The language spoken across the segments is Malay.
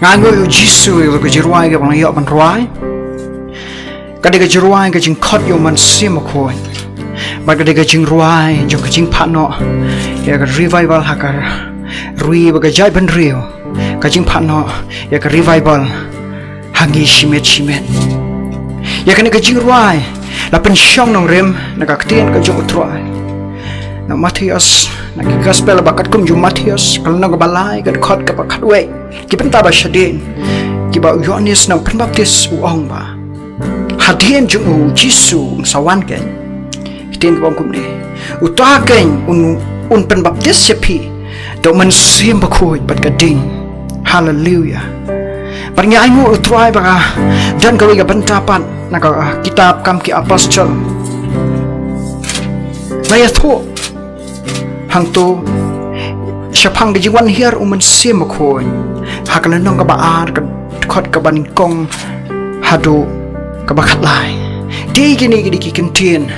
nganggo Jisu ke jiruai ke bang yok ban ruai kadai ke jiruai ke jing khot yo man sim khoi ba kadai ke jing ruai jong ke jing phano ya ke revival hakar rui ba ke jai ban rio ke jing phano ya ke revival hangi shimet ya kan ke jing ruai la pen syong nong rem na ka ktien ke jong utruai na Matius na ki gospel bakat kum jum Matius kalau na balai ke khot ke bakat we ki penta ba shadin ki ba Yohanes na pen baptis uong ba hadien jung u Jisu sawan ken tin bong kum ni uta ken un pen baptis sepi do man sim ba khoi bat ka ding hallelujah parnya aingu utrai ba dan kawi ga bentapan na ka kitab kam ki apostol maya tho hang tu syapang di jiwan hier umen sim khoi hakana nong ka baar ka khot ka ban kong hadu ka bakhat lai di gini ki kentien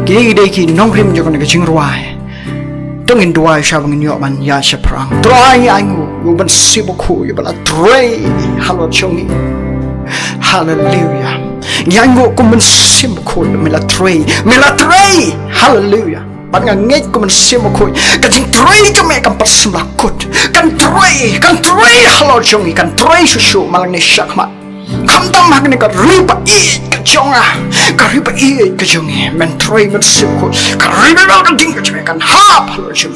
ki ki nong rim jo ka jing ruai tungin duai syabang nyo man ya syapang trai aingu umen sim khoi bala trai halo chongi hallelujah nyango ko men sim khoi mela trai hallelujah bạn nghe của mình xem một khối cái chuyện tray cho mẹ cầm bắt xem là cốt cần tray hello chồng cần tray su mà này sắc mà không tâm hạt này cái riba cái chồng cái riba cái chồng mình tray mình xem khối cái riba đó cái chuyện cái mẹ cần hap hello chồng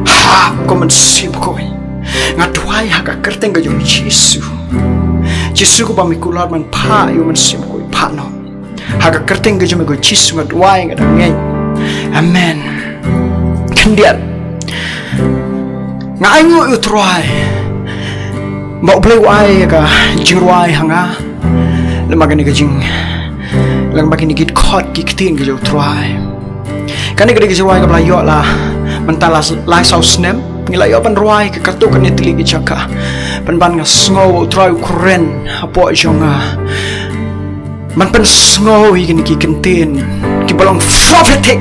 hap của mình xem khối ngắt hoài hạt cái kerteng cái chồng Yesus của bà mình kular mình pha yêu mình xem khối pha nó hạt cái kerteng cái chồng mình Yesus ngắt hoài ngắt nghe amen kendian ngai ngu utrai mau play wai ka jingwai hanga lemagani ka jing lang bagini git khot ki ktin ki utrai kani ka jingwai ka bla yo la mentala lai sau snem ngila yo ban ruai ka kartu kan itli ki chaka ban nga sngo utrai kuren apo jonga man pen sngo igini ki kentin ki balong prophetic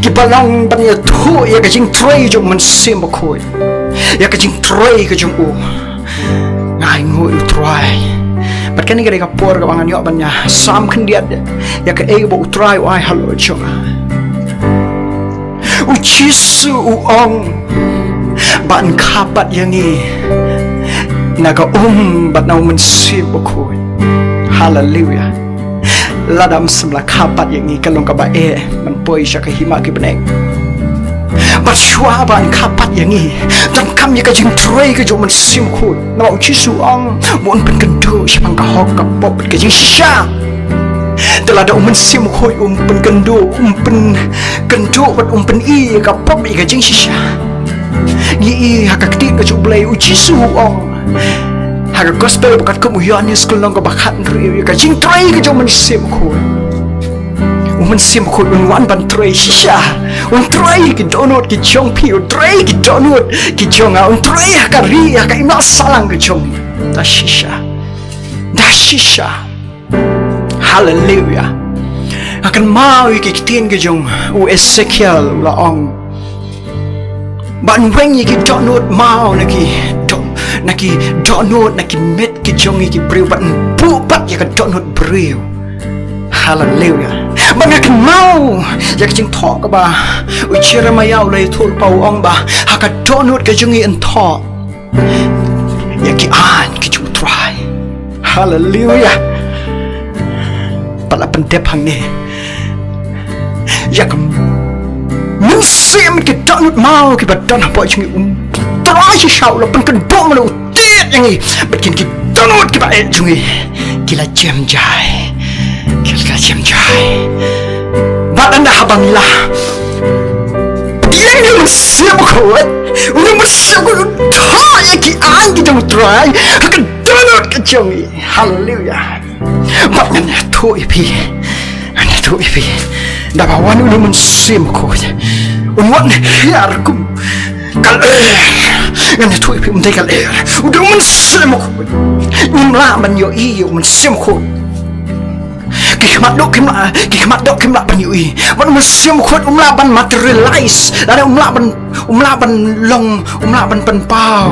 ki balong ban ya thu ya ka jing tray jong man sim khoi ya ka jing tray ka jong u ngai ngoi try bat kan ga por ga bangan yo ban ya sam khendiat ya ka e bo try ai halo chong u Jisu u ong ban khapat yangi na ka bat na man sim khoi hallelujah ladam semla kapat yang ni kalong ka bae man poi sya ka hima ki beneng bat shwa ban kapat yang ni dan kam ya ka jing tray ka jo man sim khut na mau Jisu ong mon pen kendo syapang ka hok ka pop ka jing shisha telah ada man sim khoi pen kendo bat pen i ka pop i ka jing shisha ni ha ka kti ka jo blai u Jisu ong haga gospel bakat ko Yohanes ko lang ka bakat riyo ka jing tray ka jo man sim ko un wan ban tray shisha un tray ki donut ki chong pi un tray ki donut ki chong un tray ka ri ka ina salang ka chong da shisha hallelujah akan mau ki tin ka jong u Ezekiel la ong ban weng ki donut mau naki donut naki met ki jongi ki briu bat pupat ya ka donut briu hallelujah bang akan mau ya ka jing thok ka ba u chira ma yaw lai thul pau ong ba ha ka donut ka jongi en thok ya ki an ki chu try hallelujah pala pendep hang ni ya ka mun sim ki donut mau ki bat don ha po jongi try si shau la pen kan bom lu tit yang ni bikin ki donut ki ba jongi kila jam jai bat anda habang lah dia ni mesti bukan uni mesti bukan thah ya ki an ki jong try akan donut ki jongi hallelujah bat anda thu ipi dah bawan uni mesti bukan wan hiar kum kal ngane thu ipi mtai kal udah mesti bukan nimla man yo i mesti bukan kikhmat dok kimla ban yui ban musim khut umla ban materialize dan umla ban long umla ban pen pau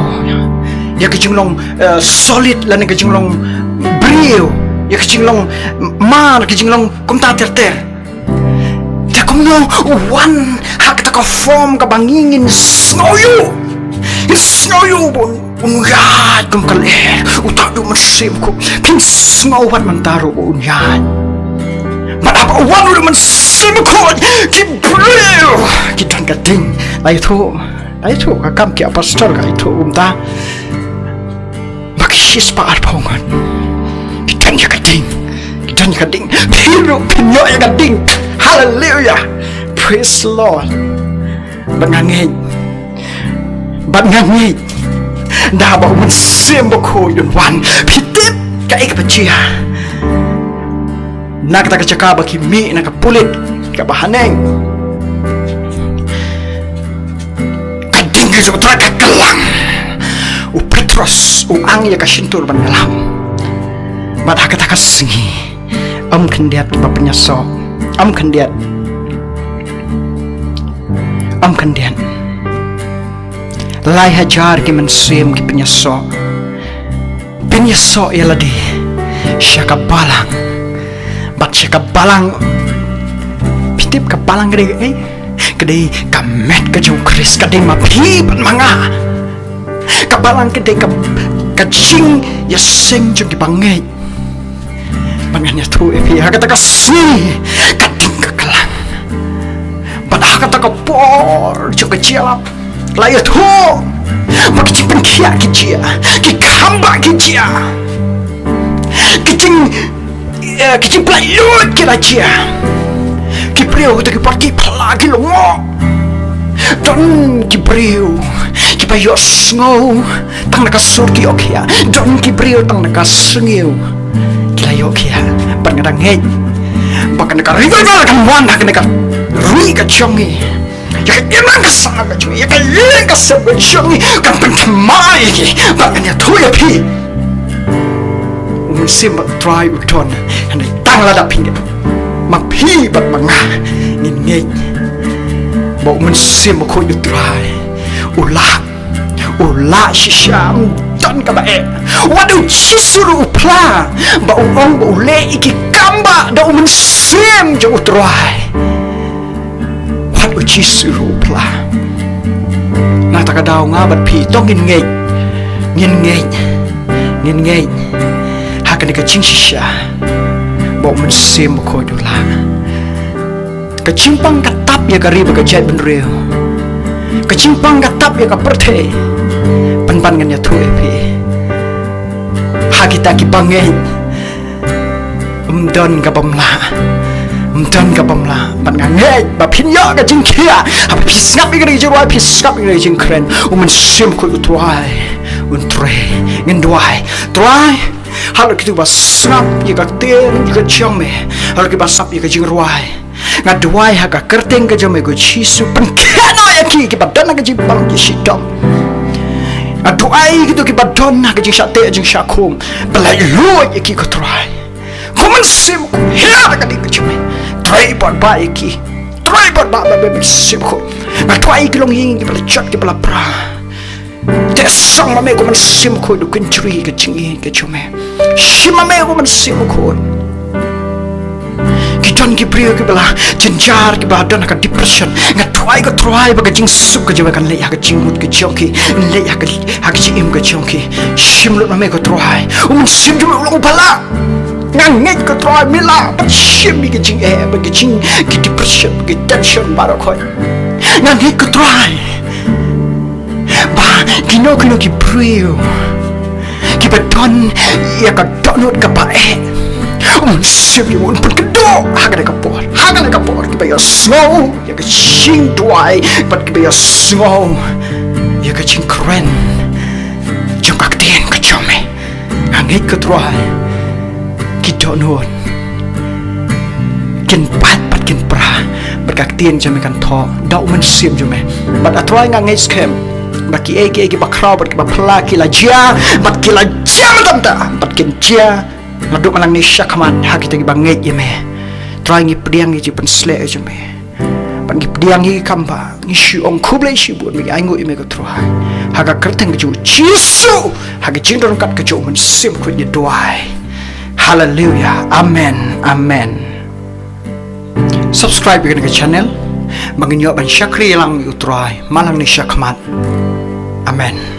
ya ke jinglong solid lan ke jinglong brio ya ke jinglong mar ke jinglong kumta ter ta kumno wan hak ta ka form ka bangingin snow you bon unyat kum kaler utak du mesim ko pin snow wat mantaro unyat apa wan udah mesim ko ki brio ki tan ka ding lai thu ka kam ki apostol ka itu umta makishis pa arpongan ki tan ka ding piro pinyo ya ka ding hallelujah praise the Lord bạn ngang đã bảo mình xem bọc hồ yun wan pitip cái cái chia nak ta kacaka baki mi nak pulit ka bahaneng kading ka tra ka kalang u Petros u ang ya ka sintur ban ngalam bad hakata ka singi kendiat ba penyaso kendiat lai hajar ki mensim ki penyaso ya ladi syaka balang bat syaka balang pitip ka balang gede kamet ka jong kris ka de mapi ban manga ka balang gede ka jing ya sing jong ki bangai bangannya tu epi hakata ka sui ka ding ka kalang bat hakata ka por jong ka cialap Laya tu, bagi cipin kia kijia, kikamba kijia, kicing pelayut kira jia, kipriu tu kiparki pelagi longo, don kipriu, kipayo snow, tang nak surki okia, don kipriu tang nak sengiu, kilayo okia, pangadang hei, bahkan nak rival kan wana kan nak rui kacungi. Ya emang kesana kacung, ya yang kesana kacung, kan pentemai ki, bahkan ya tu ya pi, mesti try uton, hendak tang lada pinggir, mak pi bat mangah, ngin, bau mesti makoi try, ulah sisham dan kabae, waduh cisuru upla, bau le iki kamba, dah mesti jauh try. Uci suruh pula. Nah tak ada ngabat pi tong ngin ngei. Hakan ke cing shisha. Bau mensim ko dula. Kecimpang katap ya ka riba ka jai benreu. Kecimpang katap ya ka perthe. Pan ngan ya tu epi. Hakita ki bangai. Don ka bamla. Dan kapamla ban ngai ba pinyo ka jingkia apa pisngap igri jirwai pisngap igri jingkren sim ko utwai untre ngendwai try hal kitu ba snap yiga ten yiga chome hal ki ba sap yiga jingruai ngadwai ha ka kerteng ka jome go chisu penkano ya ki ba dana ka jimbang ki shitom adwai kitu ki ba donna ka jingsate jingsakum belai lu ki ko try sim ko hera ka dik chome try buat baiki try buat bebe simko na try kilong hing bala chat ke bala pra te song ma me ko man simko du country ke chingi ke chume shima me ko man simko kitan ki priyo ke bala jenjar ke badan ka depression na try ba jing sup ke jawa kan le ya ke jingmut ke chonki le ya ke jim ke chonki shimlo ma me ko try sim ju ulang bala nganget ko try mila shim ke jing ke jing ke depression ke tension baro ko nganget ko try ba kino ki priyo ki baton ya ka donut ka bae sim yu un pun kedo haga ka por ki ba yo snow ya ka jing dry but ki ba yo snow ya ka jing kren jong ka tien ka chome nganget ko try donut kin pat kin pra berkak tien jame kan tho dau men sim jame bat atroy nga ngai scam baki eki bakraw bat ba pla ki la ja bat ki la ja matamta bat kin ja laduk malang ni syakman hakita ki bangai yeme try ngi pediang ji pen sle jame ban gip diang hi kamba isu ong kuble isu buat mi ai ngui me ko truai haga kerteng ke ju jisu haga jindron kat ke ju men sim ku ni duai hallelujah amen amen subscribe ke channel bangin yo ban syakri lang utrai malang ni syakmat amen